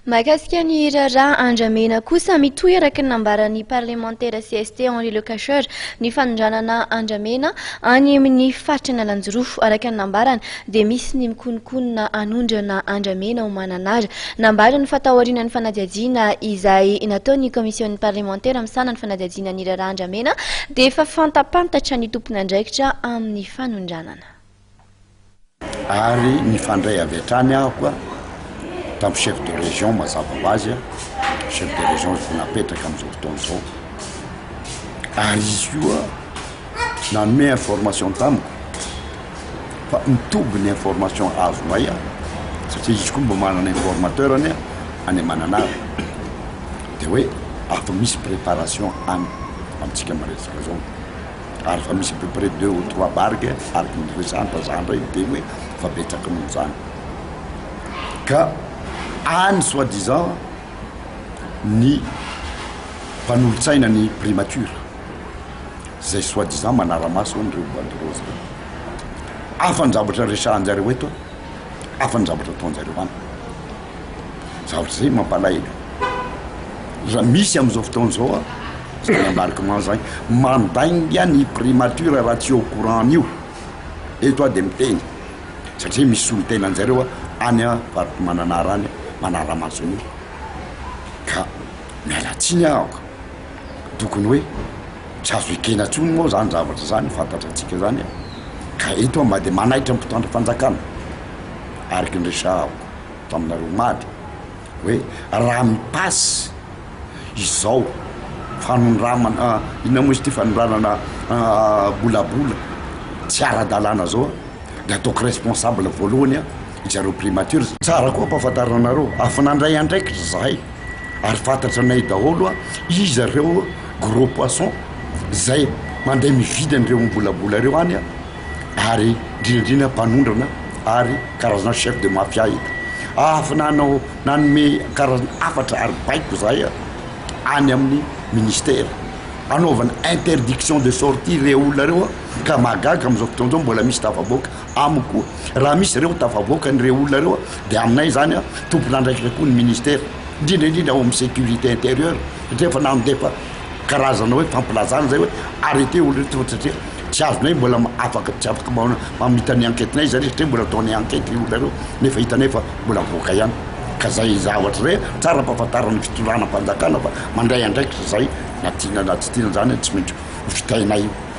Mahakasika ny raharaha andramena kosa mitohy araka ny nambaran'ny parlemantera CST Henri Lecacheur ny fanondranana andramena any amin'ny faritra Analanjirofo araka ny nambarana dia misy ny mikonokonona anondrana andramena ho mananara nambarany fatahorinan'ny fanadihadiana izay nataon'ny komision'ny parlemantera misana ny fanadihadiana ny raharaha andramena dia efa fantapantatra ny tompony andraikitra amin'ny fanondranana. Ary ny fandray avy hatrany ahako tamin'ny chef de région mazava ho azy chef de région efa napetraka amin'izao fotoana izao ary izy io nanome information tamiko fa mitovy ny information azonay satria izy koa mba manana informateur any any mananara dia hoe afa misy préparation amintsika maresaka zao ary fa misy à peu près 2 ou 3 barques araky ny resantazandra dia hoe fa betsaka noho zany ka any soi-disant ny mpanolotsaina ny primature zay soi-disant manaramaso nyreo banderose afa ny zavatra resahanjareo eto afa ny zavatra ataonjareo any zavatra zay mampalahelo raha misy amin'izao fotoana zao zay embarquement zany mandainga ny primature raha tsy au courant an'io eto dia miteny satria misy solotena anjareo any faritra mananara any manaramaso an'io ka mialatsiny ahako tokony hoe tsy azo ekena ntsony moa zany zavatra zany fantatra atsika zany ka eto mba dia manaitra mpitandro fanjakana ariky ny resahako taminareo mady hoe raha mipasy izao fanondramana inona moa izy ty fanondranana bolabola tsy ara-dalàna zao dia ataoko responsable voalohany izareo primature tsara koa mpahafantaranareo afanandray andraikitra zahay ary fantatra anay daholo izy reo gros poisson zay mandeha mividy an'ireo mbolabola reo any ary indrindrandrina mpanondrana ary karazana chef de mafia eto afananao nanome karazana afatra ary baiko zahay any amin'ny ministère anaovana interdiction de sortie reo olona reo ka mahagaga amin'izao fotoana zao mbola misy tafavoaka amiko raha misy reo tafavoaka nyreo olona reo dia aminay zany tompona andraikitra koa ny ministère indrindraindrindra ao amin'ny sécurité intérieure satria efa nandefa karazana hoe fampilazana zay hoe arrêté olona reto satria tsy azonay mbola afaka tsy afaka mamitany enquêtenay zany satria mbola ataony enquête olona reo nefa hitanefa mbola voaka ihany ka zay zavatra zay tsara mpahafantarany fitondrana mpanjakana fa mandray andraikitra zay na tiana na tsy tiana zany tsy maintsy ho fitainay io.